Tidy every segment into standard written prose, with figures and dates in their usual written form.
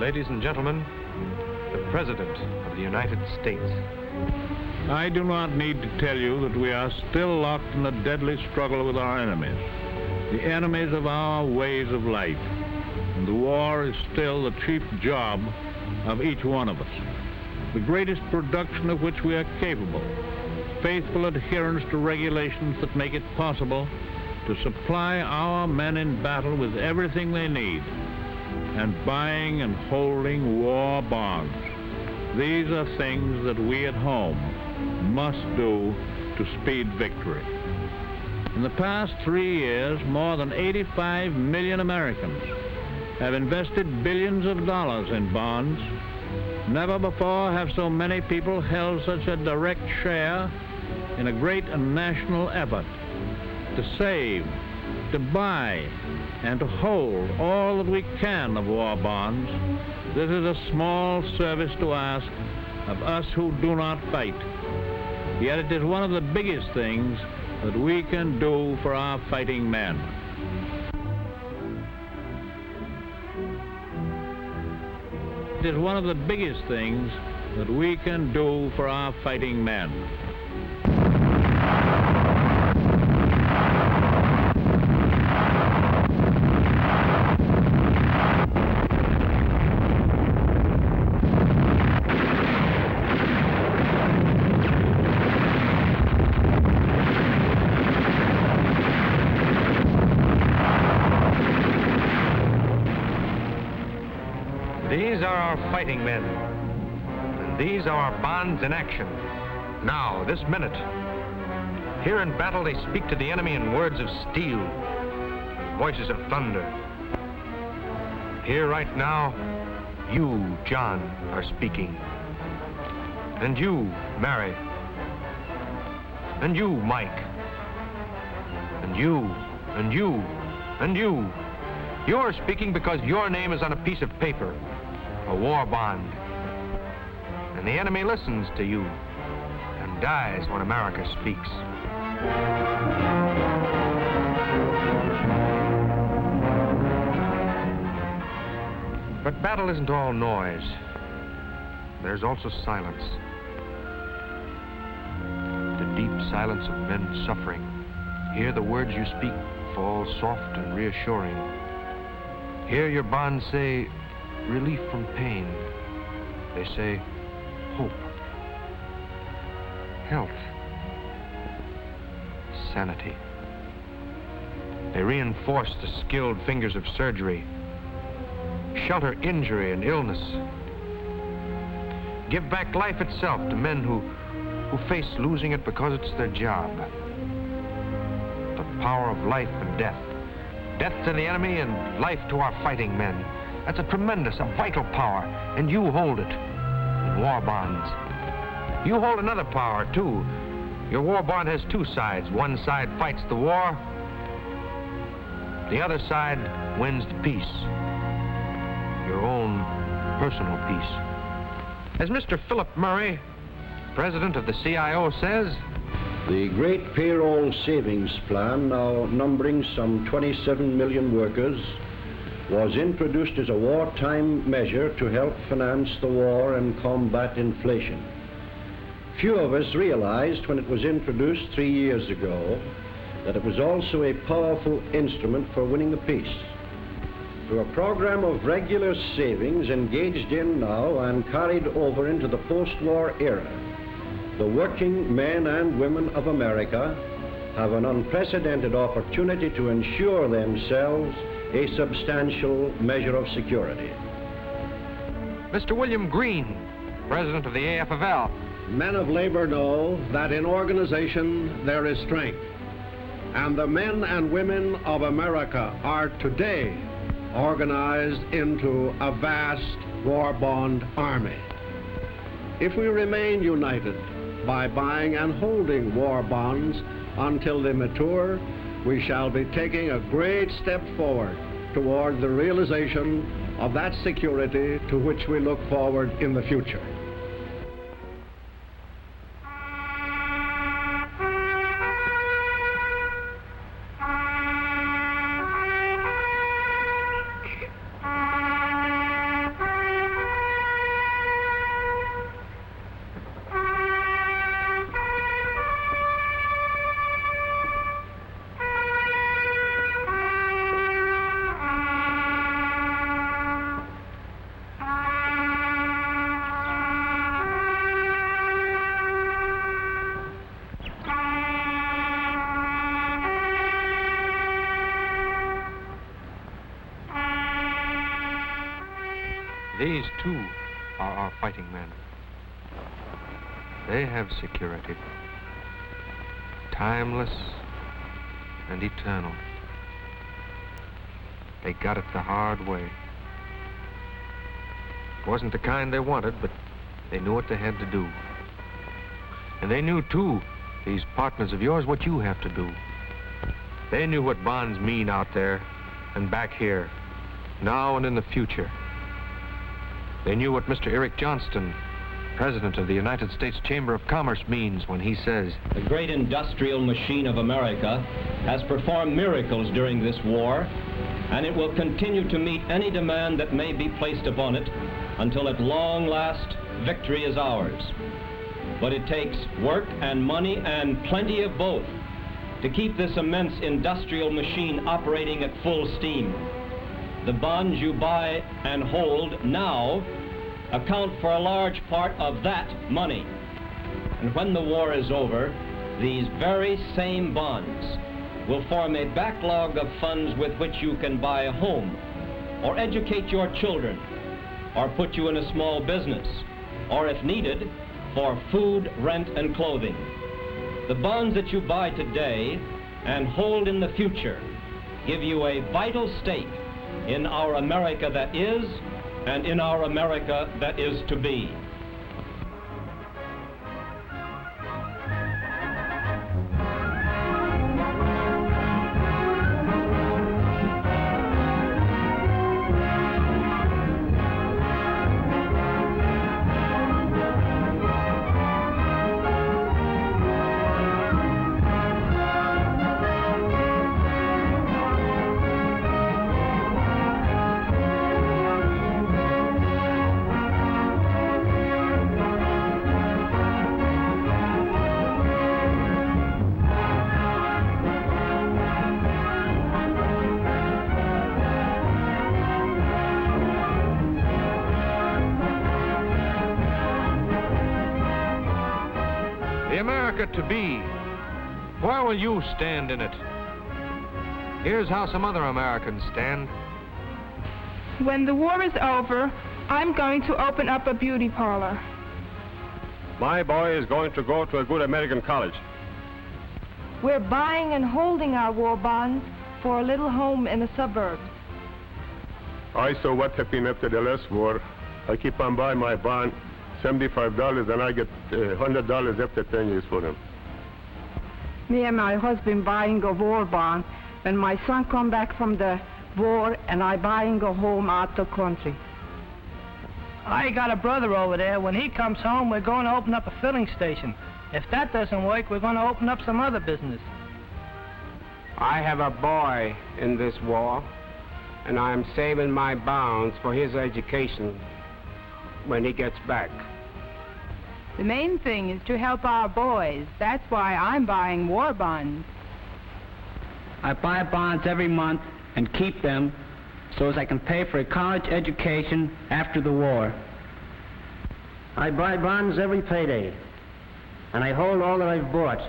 Ladies and gentlemen, the President of the United States. I do not need to tell you that we are still locked in a deadly struggle with our enemies, the enemies of our ways of life. And the war is still the chief job of each one of us, the greatest production of which we are capable, faithful adherence to regulations that make it possible to supply our men in battle with everything they need, and buying and holding war bonds. These are things that we at home must do to speed victory. In the past 3 years, more than 85 million Americans have invested billions of dollars in bonds. Never before have so many people held such a direct share in a great national effort to save, to buy, and to hold all that we can of war bonds. This is a small service to ask of us who do not fight. Yet it is one of the biggest things that we can do for our fighting men. It is one of the biggest things that we can do for our fighting men. These are our fighting men, and these are our bonds in action. Now, this minute. Here in battle, they speak to the enemy in words of steel and voices of thunder. Here right now, you, John, are speaking. And you, Mary. And you, Mike. And you, and you, and you. You're speaking because your name is on a piece of paper, a war bond. And the enemy listens to you and dies when America speaks. But battle isn't all noise. There's also silence. The deep silence of men suffering. Here the words you speak fall soft and reassuring. Here your bonds say relief from pain. They say hope, health, sanity. They reinforce the skilled fingers of surgery, shelter injury and illness, give back life itself to men who face losing it because it's their job. The power of life and death. Death to the enemy and life to our fighting men. That's a tremendous, a vital power, and you hold it in war bonds. You hold another power, too. Your war bond has two sides. One side fights the war. The other side wins the peace. Your own personal peace. As Mr. Philip Murray, president of the CIO, says, the Great Payroll Savings Plan, now numbering some 27 million workers, was introduced as a wartime measure to help finance the war and combat inflation. Few of us realized when it was introduced 3 years ago that it was also a powerful instrument for winning the peace. Through a program of regular savings engaged in now and carried over into the post-war era, the working men and women of America have an unprecedented opportunity to ensure themselves a substantial measure of security. Mr. William Green, president of the AFL. Men of labor know that in organization there is strength, and the men and women of America are today organized into a vast war bond army. If we remain united by buying and holding war bonds until they mature, we shall be taking a great step forward toward the realization of that security to which we look forward in the future. These, too, are our fighting men. They have security, timeless and eternal. They got it the hard way. It wasn't the kind they wanted, but they knew what they had to do. And they knew, too, these partners of yours, what you have to do. They knew what bonds mean out there and back here, now and in the future. They knew what Mr. Eric Johnston, President of the United States Chamber of Commerce, means when he says, "The great industrial machine of America has performed miracles during this war, and it will continue to meet any demand that may be placed upon it until at long last victory is ours. But it takes work and money and plenty of both to keep this immense industrial machine operating at full steam. The bonds you buy and hold now account for a large part of that money. And when the war is over, these very same bonds will form a backlog of funds with which you can buy a home, or educate your children, or put you in a small business, or if needed, for food, rent, and clothing. The bonds that you buy today and hold in the future give you a vital stake in our America that is, and in our America that is to be." the America to be, where will you stand in it? Here's how some other Americans stand. When the war is over, I'm going to open up a beauty parlor. My boy is going to go to a good American college. We're buying and holding our war bonds for a little home in the suburbs. I saw what happened after the last war. I keep on buying my bond, $75, and I get $100 after 10 years for them. Me and my husband buying a war bond. When my son come back from the war, and I buying a home out the country. I got a brother over there. When he comes home, we're going to open up a filling station. If that doesn't work, we're going to open up some other business. I have a boy in this war, and I'm saving my bonds for his education when he gets back. The main thing is to help our boys. That's why I'm buying war bonds. I buy bonds every month and keep them so as I can pay for a college education after the war. I buy bonds every payday, and I hold all that I've bought.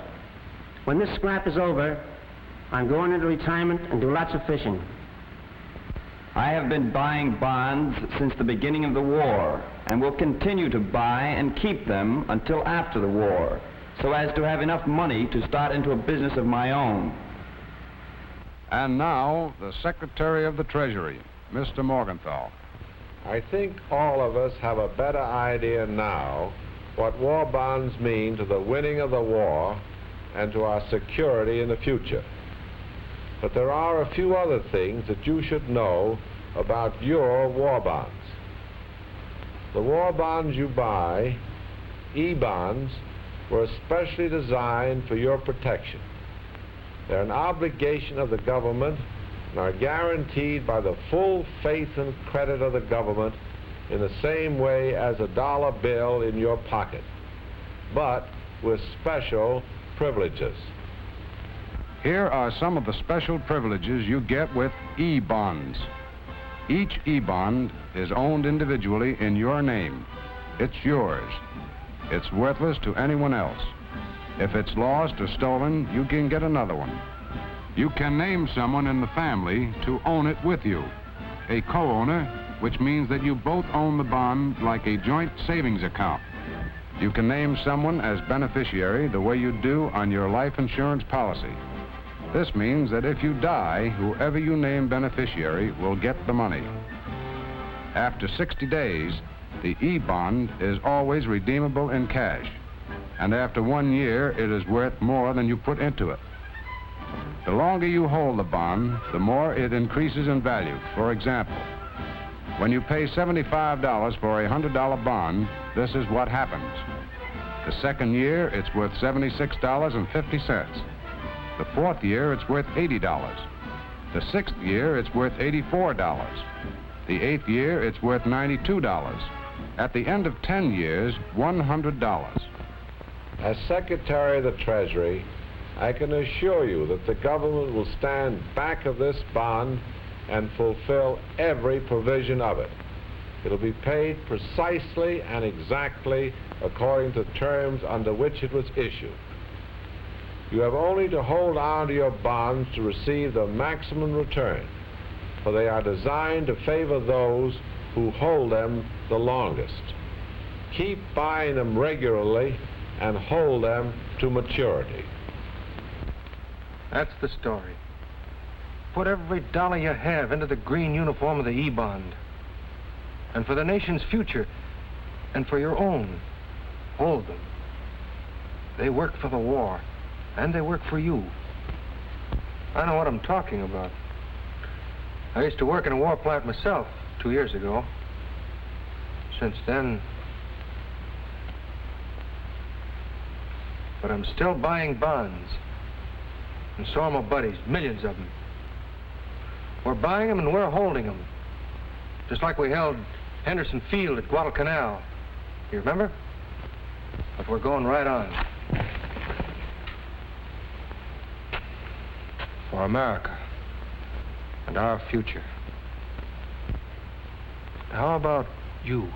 When this scrap is over, I'm going into retirement and do lots of fishing. I have been buying bonds since the beginning of the war and will continue to buy and keep them until after the war, so as to have enough money to start into a business of my own. And now, the Secretary of the Treasury, Mr. Morgenthau. I think all of us have a better idea now what war bonds mean to the winning of the war and to our security in the future. But there are a few other things that you should know about your war bonds. The war bonds you buy, E-bonds, were especially designed for your protection. They're an obligation of the government and are guaranteed by the full faith and credit of the government in the same way as a dollar bill in your pocket, but with special privileges. Here are some of the special privileges you get with E-bonds. Each E-bond is owned individually in your name. It's yours. It's worthless to anyone else. If it's lost or stolen, you can get another one. You can name someone in the family to own it with you, a co-owner which means that you both own the bond like a joint savings account. You can name someone as beneficiary the way you do on your life insurance policy. This means that if you die, whoever you name beneficiary will get the money. After 60 days, the E-bond is always redeemable in cash, and after 1 year, it is worth more than you put into it. The longer you hold the bond, the more it increases in value. For example, when you pay $75 for a $100 bond, this is what happens. The second year, it's worth $76.50. The fourth year, it's worth $80. The sixth year, it's worth $84. The eighth year, it's worth $92. At the end of 10 years, $100. As Secretary of the Treasury, I can assure you that the government will stand back of this bond and fulfill every provision of it. It'll be paid precisely and exactly according to terms under which it was issued. You have only to hold on to your bonds to receive the maximum return, for they are designed to favor those who hold them the longest. Keep buying them regularly and hold them to maturity. That's the story. Put every dollar you have into the green uniform of the E-bond. And for the nation's future, and for your own, hold them. They work for the war, and they work for you. I know what I'm talking about. I used to work in a war plant myself 2 years ago. Since then... But I'm still buying bonds. And so are my buddies, millions of them. We're buying them and we're holding them. Just like we held Henderson Field at Guadalcanal. You remember? But we're going right on. For America and our future. How about you?